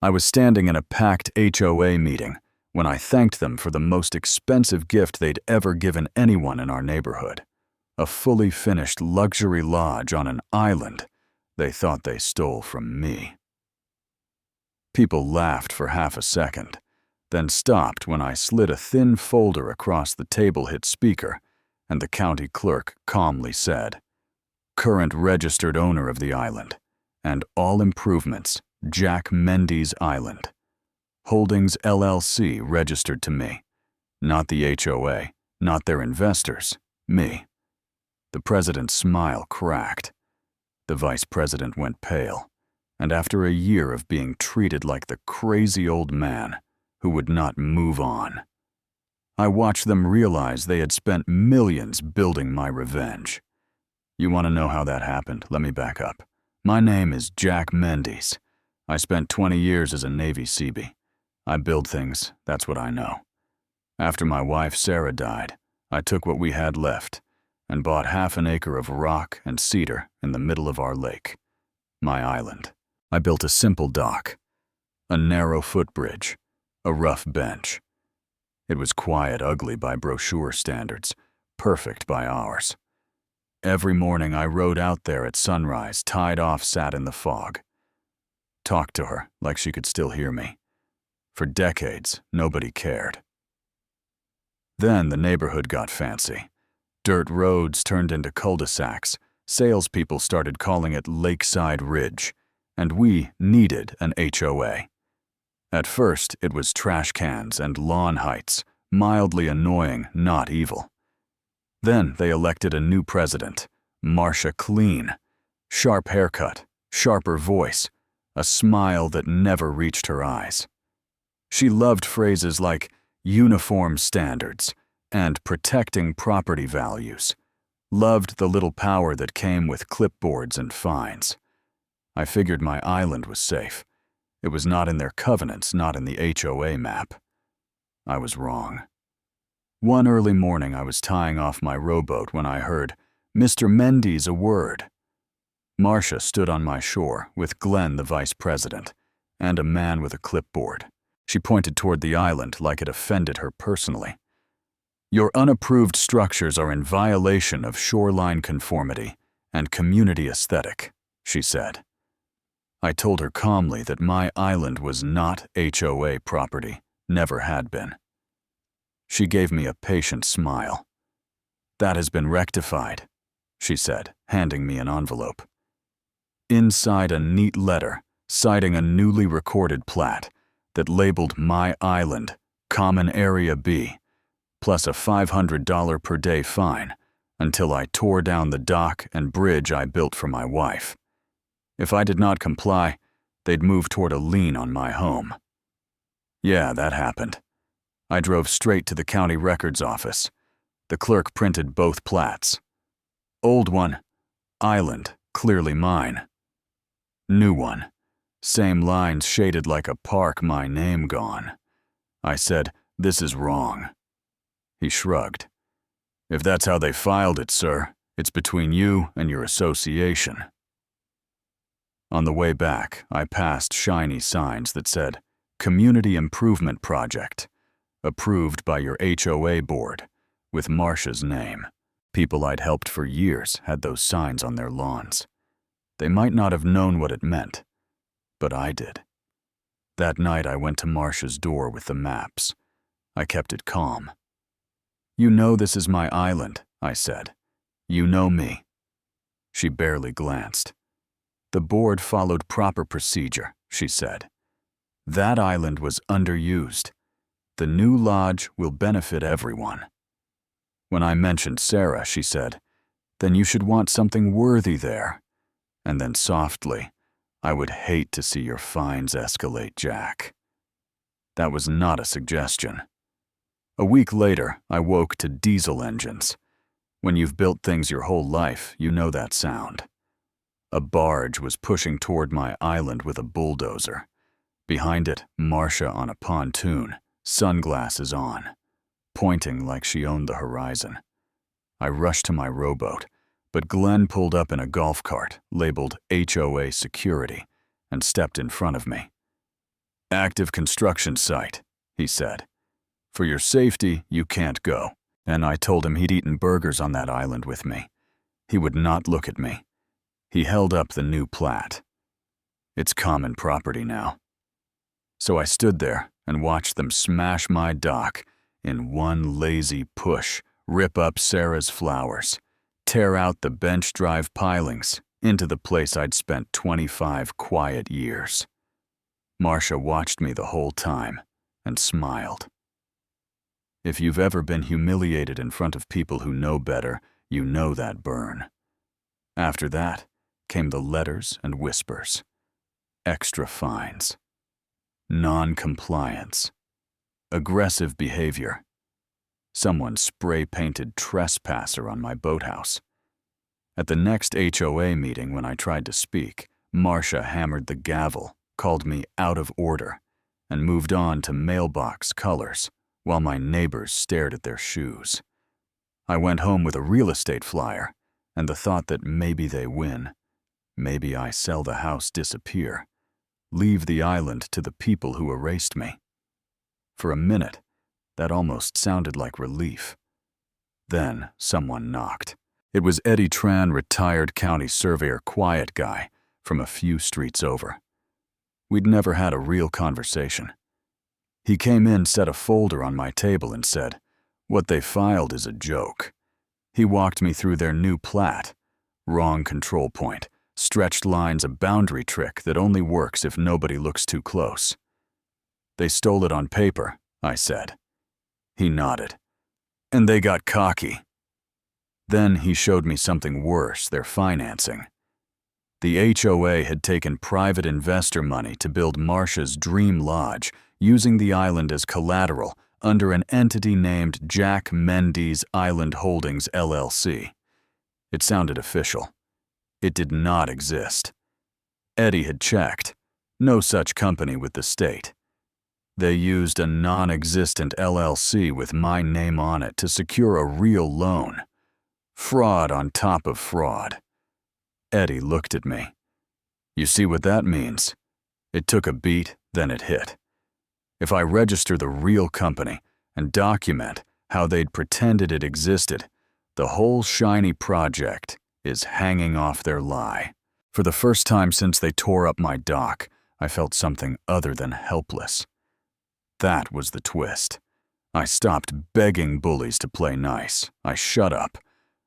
I was standing in a packed HOA meeting when I thanked them for the most expensive gift they'd ever given anyone in our neighborhood. A fully finished luxury lodge on an island they thought they stole from me. People laughed for half a second, then stopped when I slid a thin folder across the table-hit speaker, and the county clerk calmly said, "Current registered owner of the island, and all improvements, Jack Mendes Island. Holdings LLC registered to me. Not the HOA, not their investors, me." The president's smile cracked. The vice president went pale, and after a year of being treated like the crazy old man who would not move on, I watched them realize they had spent millions building my revenge. You want to know how that happened? Let me back up. My name is Jack Mendes. I spent 20 years as a Navy Seabee. I build things, that's what I know. After my wife Sarah died, I took what we had left and bought half an acre of rock and cedar in the middle of our lake, my island. I built a simple dock, a narrow footbridge, a rough bench. It was quiet, ugly by brochure standards, perfect by ours. Every morning I rode out there at sunrise, tied off, sat in the fog. Talked to her like she could still hear me. For decades, nobody cared. Then the neighborhood got fancy. Dirt roads turned into cul-de-sacs. Salespeople started calling it Lakeside Ridge, and we needed an HOA. At first, it was trash cans and lawn heights, mildly annoying, not evil. Then they elected a new president, Marcia Clean. Sharp haircut, sharper voice, a smile that never reached her eyes. She loved phrases like uniform standards and protecting property values. Loved the little power that came with clipboards and fines. I figured my island was safe. It was not in their covenants, not in the HOA map. I was wrong. One early morning I was tying off my rowboat when I heard, "Mr. Mendes, a word." Marcia stood on my shore with Glenn, the vice president, and a man with a clipboard. She pointed toward the island like it offended her personally. "Your unapproved structures are in violation of shoreline conformity and community aesthetic," she said. I told her calmly that my island was not HOA property, never had been. She gave me a patient smile. "That has been rectified," she said, handing me an envelope. Inside a neat letter, citing a newly recorded plat that labeled my island, Common Area B, plus a $500 per day fine until I tore down the dock and bridge I built for my wife. If I did not comply, they'd move toward a lien on my home. Yeah, that happened. I drove straight to the county records office. The clerk printed both plats. Old one, island, clearly mine. New one, same lines shaded like a park, my name gone. I said, "This is wrong." He shrugged. "If that's how they filed it, sir, it's between you and your association." On the way back, I passed shiny signs that said, "Community Improvement Project, approved by your HOA board," with Marcia's name. People I'd helped for years had those signs on their lawns. They might not have known what it meant, but I did. That night I went to Marcia's door with the maps. I kept it calm. "You know this is my island," I said. "You know me." She barely glanced. "The board followed proper procedure," she said. "That island was underused. The new lodge will benefit everyone." When I mentioned Sarah, she said, "Then you should want something worthy there." And then softly, "I would hate to see your fines escalate, Jack." That was not a suggestion. A week later, I woke to diesel engines. When you've built things your whole life, you know that sound. A barge was pushing toward my island with a bulldozer. Behind it, Marcia on a pontoon, sunglasses on, pointing like she owned the horizon. I rushed to my rowboat, but Glenn pulled up in a golf cart labeled HOA Security and stepped in front of me. "Active construction site," he said. "For your safety, you can't go." And I told him he'd eaten burgers on that island with me. He would not look at me. He held up the new plat. "It's common property now." So I stood there and watched them smash my dock in one lazy push, rip up Sarah's flowers, tear out the bench drive pilings into the place I'd spent 25 quiet years. Marcia watched me the whole time and smiled. If you've ever been humiliated in front of people who know better, you know that burn. After that came the letters and whispers, extra fines, non-compliance, aggressive behavior. Someone spray-painted trespasser on my boathouse. At the next HOA meeting when I tried to speak, Marcia hammered the gavel, called me out of order, and moved on to mailbox colors while my neighbors stared at their shoes. I went home with a real estate flyer and the thought that maybe they win. Maybe I sell the house, disappear, leave the island to the people who erased me. For a minute, that almost sounded like relief. Then someone knocked. It was Eddie Tran, retired county surveyor, quiet guy from a few streets over. We'd never had a real conversation. He came in, set a folder on my table and said, "What they filed is a joke." He walked me through their new plat. Wrong control point, stretched lines, a boundary trick that only works if nobody looks too close. "They stole it on paper," I said. He nodded. "And they got cocky." Then he showed me something worse, their financing. The HOA had taken private investor money to build Marcia's dream lodge, using the island as collateral under an entity named Jack Mendes Island Holdings, LLC. It sounded official. It did not exist. Eddie had checked. No such company with the state. They used a non-existent LLC with my name on it to secure a real loan. Fraud on top of fraud. Eddie looked at me. "You see what that means?" It took a beat, then it hit. If I register the real company and document how they'd pretended it existed, the whole shiny project is hanging off their lie. For the first time since they tore up my dock, I felt something other than helpless. That was the twist. I stopped begging bullies to play nice. I shut up.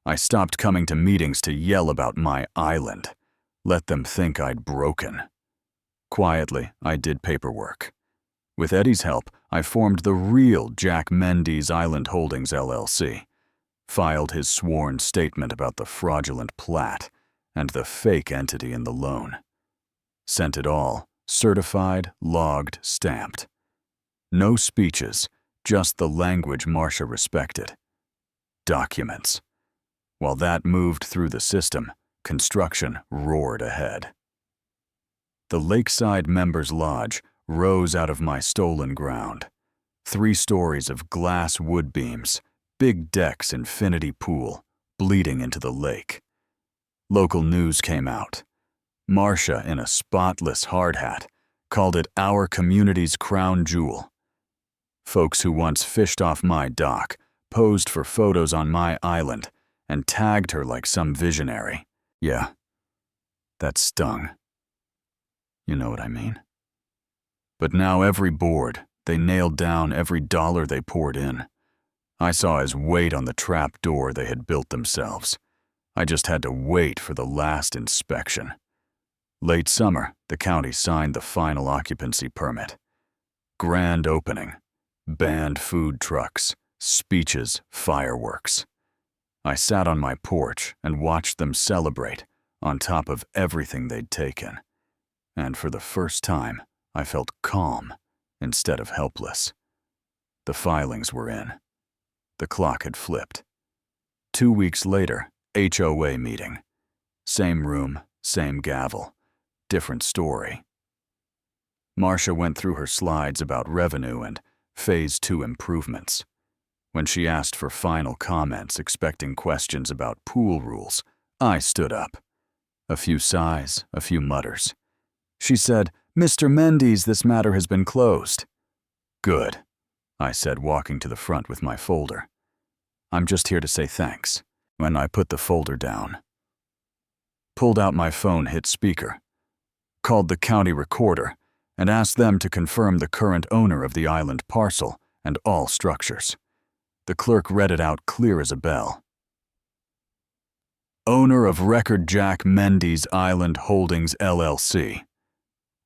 I stopped coming to meetings to yell about my island. Let them think I'd broken. Quietly, I did paperwork. With Eddie's help, I formed the real Jack Mendes Island Holdings, LLC, filed his sworn statement about the fraudulent plat and the fake entity in the loan. Sent it all, certified, logged, stamped. No speeches, just the language Marcia respected. Documents. While that moved through the system, construction roared ahead. The Lakeside Members Lodge rose out of my stolen ground. 3 stories of glass wood beams, big decks, infinity pool, bleeding into the lake. Local news came out. Marcia, in a spotless hard hat, called it our community's crown jewel. Folks who once fished off my dock posed for photos on my island and tagged her like some visionary. Yeah, that stung. You know what I mean? But now every board, they nailed down every dollar they poured in. I saw his weight on the trap door they had built themselves. I just had to wait for the last inspection. Late summer, the county signed the final occupancy permit. Grand opening. Banned food trucks, speeches, fireworks. I sat on my porch and watched them celebrate on top of everything they'd taken. And for the first time, I felt calm instead of helpless. The filings were in. The clock had flipped. 2 weeks later, HOA meeting. Same room, same gavel, different story. Marcia went through her slides about revenue and Phase 2 improvements. When she asked for final comments, expecting questions about pool rules, I stood up. A few sighs, a few mutters. She said, "Mr. Mendes, this matter has been closed." "Good," I said, walking to the front with my folder. "I'm just here to say thanks." When I put the folder down, pulled out my phone, hit speaker, called the county recorder, and asked them to confirm the current owner of the island parcel and all structures. The clerk read it out clear as a bell. "Owner of record Jack Mendes Island Holdings LLC.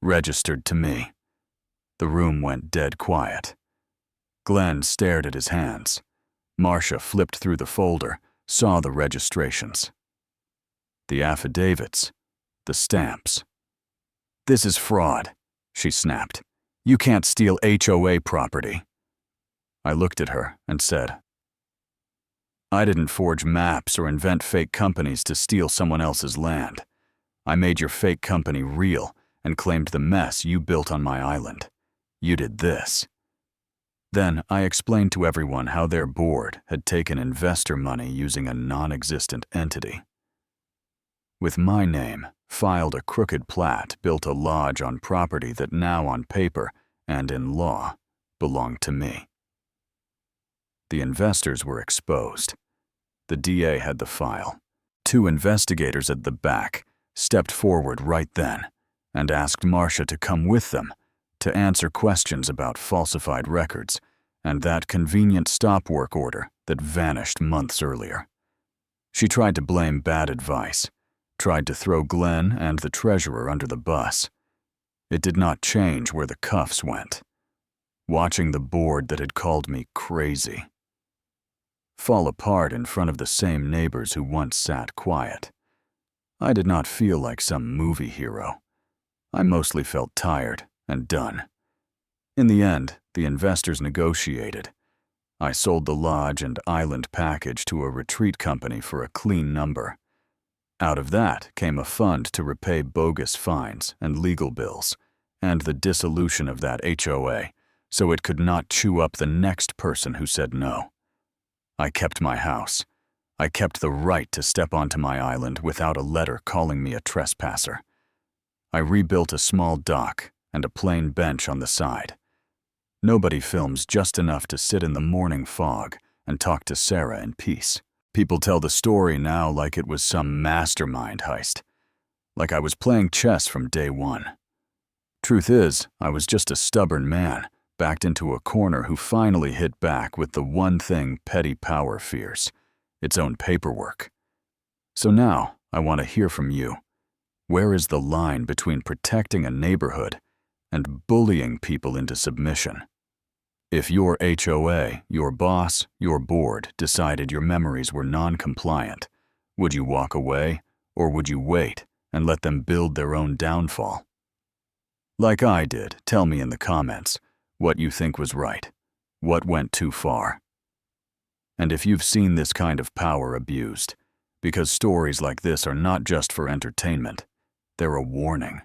Registered to me." The room went dead quiet. Glenn stared at his hands. Marcia flipped through the folder, saw the registrations. The affidavits, the stamps. "This is fraud," she snapped. "You can't steal HOA property." I looked at her and said, "I didn't forge maps or invent fake companies to steal someone else's land. I made your fake company real and claimed the mess you built on my island. You did this." Then I explained to everyone how their board had taken investor money using a non-existent entity. With my name, filed a crooked plat, built a lodge on property that now on paper and in law belonged to me. The investors were exposed. The DA had the file. 2 investigators at the back stepped forward right then and asked Marcia to come with them to answer questions about falsified records and that convenient stop work order that vanished months earlier. She tried to blame bad advice, tried to throw Glenn and the treasurer under the bus. It did not change where the cuffs went. Watching the board that had called me crazy fall apart in front of the same neighbors who once sat quiet. I did not feel like some movie hero. I mostly felt tired and done. In the end, the investors negotiated. I sold the lodge and island package to a retreat company for a clean number. Out of that came a fund to repay bogus fines and legal bills, and the dissolution of that HOA, so it could not chew up the next person who said no. I kept my house. I kept the right to step onto my island without a letter calling me a trespasser. I rebuilt a small dock and a plain bench on the side. Nobody films just enough to sit in the morning fog and talk to Sarah in peace. People tell the story now like it was some mastermind heist, like I was playing chess from day one. Truth is, I was just a stubborn man, backed into a corner who finally hit back with the one thing petty power fears, its own paperwork. So now, I want to hear from you. Where is the line between protecting a neighborhood and bullying people into submission? If your HOA, your boss, your board decided your memories were non-compliant, would you walk away, or would you wait and let them build their own downfall? Like I did, tell me in the comments what you think was right, what went too far. And if you've seen this kind of power abused, because stories like this are not just for entertainment, they're a warning.